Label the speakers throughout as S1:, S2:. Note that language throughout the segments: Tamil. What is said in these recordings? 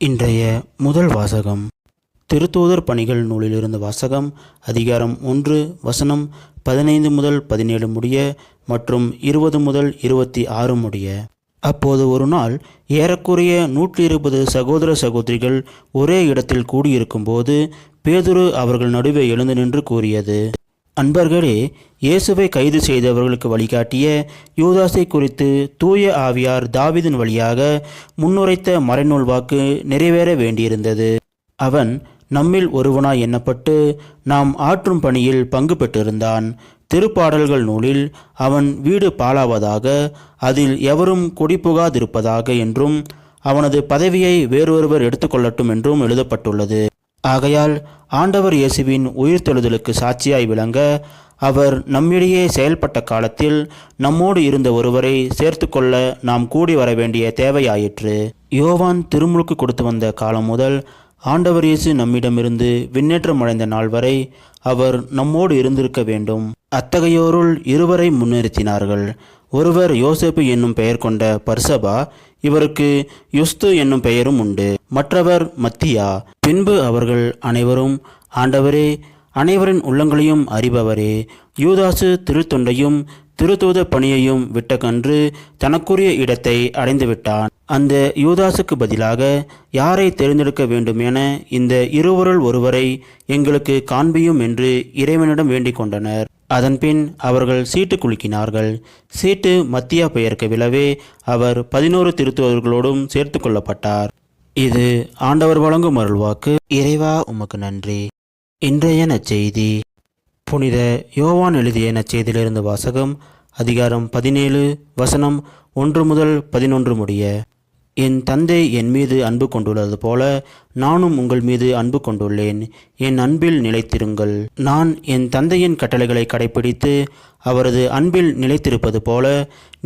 S1: இன்றைய முதல் வாசகம் திருத்தூதர் பணிகள் நூலிலிருந்து வாசகம். அதிகாரம் 1 வசனம் 15 முதல் 17 முடிய மற்றும் 20 முதல் 26 முடிய. அப்போது ஒரு நாள் ஏறக்குறைய 120 சகோதர சகோதரிகள் ஒரே இடத்தில் கூடியிருக்கும்போது பேதுரு அவர்கள் நடுவே எழுந்து நின்று கூறியது, அன்பர்களே, இயேசுவை கைது செய்தவர்களுக்கு வழிகாட்டிய யூதாசை குறித்து தூய ஆவியார் தாவீதின் வழியாக முன்னுரைத்த மறைநூல் வாக்கு நிறைவேற வேண்டியிருந்தது. அவன் நம்மில் ஒருவனாய் எண்ணப்பட்டு நாம் ஆற்றும் பணியில் பங்கு பெற்றிருந்தான். திருப்பாடல்கள் நூலில் அவன் வீடு பாழாவதாக, அதில் எவரும் குடிபுகாதிருப்பதாக என்றும் அவனது பதவியை வேறொருவர் எடுத்துக்கொள்ளட்டும் என்றும் எழுதப்பட்டுள்ளது. ஆகையால் ஆண்டவர் இயேசுவின் உயிர்த்தெழுதலுக்கு சாட்சியாய் விளங்க அவர் நம்மிடையே செயல்பட்ட காலத்தில் நம்மோடு இருந்த ஒருவரை சேர்த்து கொள்ள நாம் கூடி வர வேண்டிய தேவையாயிற்று. யோவான் திருமுழுக்கு கொடுத்து வந்த காலம் முதல் ஆண்டவர் இயேசு நம்மிடமிருந்து விண்ணேற்றம் அடைந்த நாள் வரை அவர் நம்மோடு இருந்திருக்க வேண்டும். அத்தகையோருள் இருவரை முன்னிறுத்தினார்கள். ஒருவர் யோசேப்பு என்னும் பெயர் கொண்ட பர்சபா, இவருக்கு யுஸ்து என்னும் பெயரும் உண்டு. மற்றவர் மத்தியா. பின்பு அவர்கள் அனைவரும், ஆண்டவரே, அனைவரின் உள்ளங்களையும் அறிபவரே, யூதாசு திருத்தொண்டையும் திருத்தூத பணியையும் விட்ட கன்று தனக்குரிய இடத்தை அடைந்துவிட்டான். அந்த யூதாசுக்கு பதிலாக யாரை தேர்ந்தெடுக்க வேண்டும் என இந்த இருவருள் ஒருவரை எங்களுக்கு காண்பியும் என்று இறைவனிடம் வேண்டிக் கொண்டனர். அதன்பின் அவர்கள் சீட்டு குலுக்கினார்கள். சீட்டு மத்தியா பெயருக்கு விழவே அவர் 11 திருத்தூதர்களோடும் சேர்த்து கொள்ளப்பட்டார். இது ஆண்டவர் வழங்கும் அருள்வாக்கு. இறைவா, உமக்கு நன்றி. இன்றைய நற்செய்தி. புனித யோவான் எழுதிய நற்செய்தியிலிருந்து வாசகம். அதிகாரம் 17 வசனம் 1 முதல் 11 முடிய. என் தந்தை என் மீது அன்பு கொண்டுள்ளது போல நானும் உங்கள் மீது அன்பு கொண்டுள்ளேன். என் அன்பில் நிலைத்திருங்கள். நான் என் தந்தையின் கட்டளைகளை கடைப்பிடித்து அவரது அன்பில் நிலைத்திருப்பது போல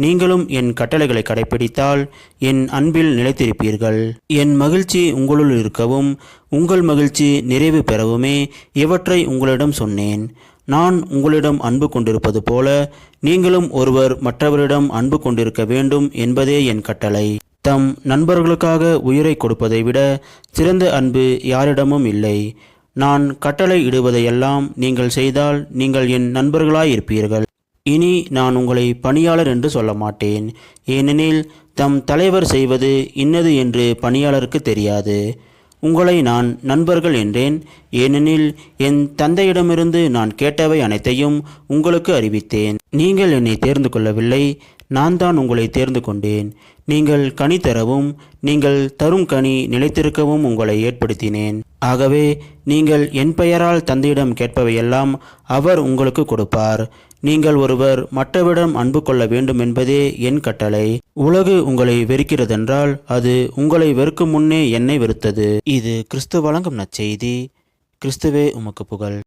S1: நீங்களும் என் கட்டளைகளை கடைப்பிடித்தால் என் அன்பில் நிலைத்திருப்பீர்கள். என் மகிழ்ச்சி உங்களுள் இருக்கவும் உங்கள் மகிழ்ச்சி நிறைவு பெறவுமே இவற்றை உங்களிடம் சொன்னேன். நான் உங்களிடம் அன்பு கொண்டிருப்பது போல நீங்களும் ஒருவர் மற்றவரிடம் அன்பு கொண்டிருக்க வேண்டும் என்பதே என் கட்டளை. தம் நண்பர்களுக்காக உயிரை கொடுப்பதை விட சிறந்த அன்பு யாரிடமும் இல்லை. நான் கட்டளை இடுவதையெல்லாம் நீங்கள் செய்தால் நீங்கள் என் நண்பர்களாயிருப்பீர்கள். இனி நான் உங்களை பணியாளர் என்று சொல்ல மாட்டேன், ஏனெனில் தம் தலைவர் செய்வது இன்னது என்று பணியாளருக்கு தெரியாது. உங்களை நான் நண்பர்கள் என்றேன், ஏனெனில் என் தந்தையிடமிருந்து நான் கேட்டவை அனைத்தையும் உங்களுக்கு அறிவித்தேன். நீங்கள் என்னை தேர்ந்து கொள்ளவில்லை, நான் தான் உங்களை தேர்ந்து கொண்டேன். நீங்கள் கனி தரவும் நீங்கள் தரும் கனி நிலைத்திருக்கவும் உங்களை ஏற்படுத்தினேன். ஆகவே நீங்கள் என் பெயரால் தந்தையிடம் கேட்பவையெல்லாம் அவர் உங்களுக்கு கொடுப்பார். நீங்கள் ஒருவர் மற்றவரிடம் அன்பு கொள்ள வேண்டும் என்பதே என் கட்டளை. உலகு உங்களை வெறுக்கிறதென்றால் அது உங்களை வெறுக்கும் முன்னே என்னை வெறுத்தது. இது கிறிஸ்து வழங்கும் நற்செய்தி. கிறிஸ்துவே உமக்கு புகழ்.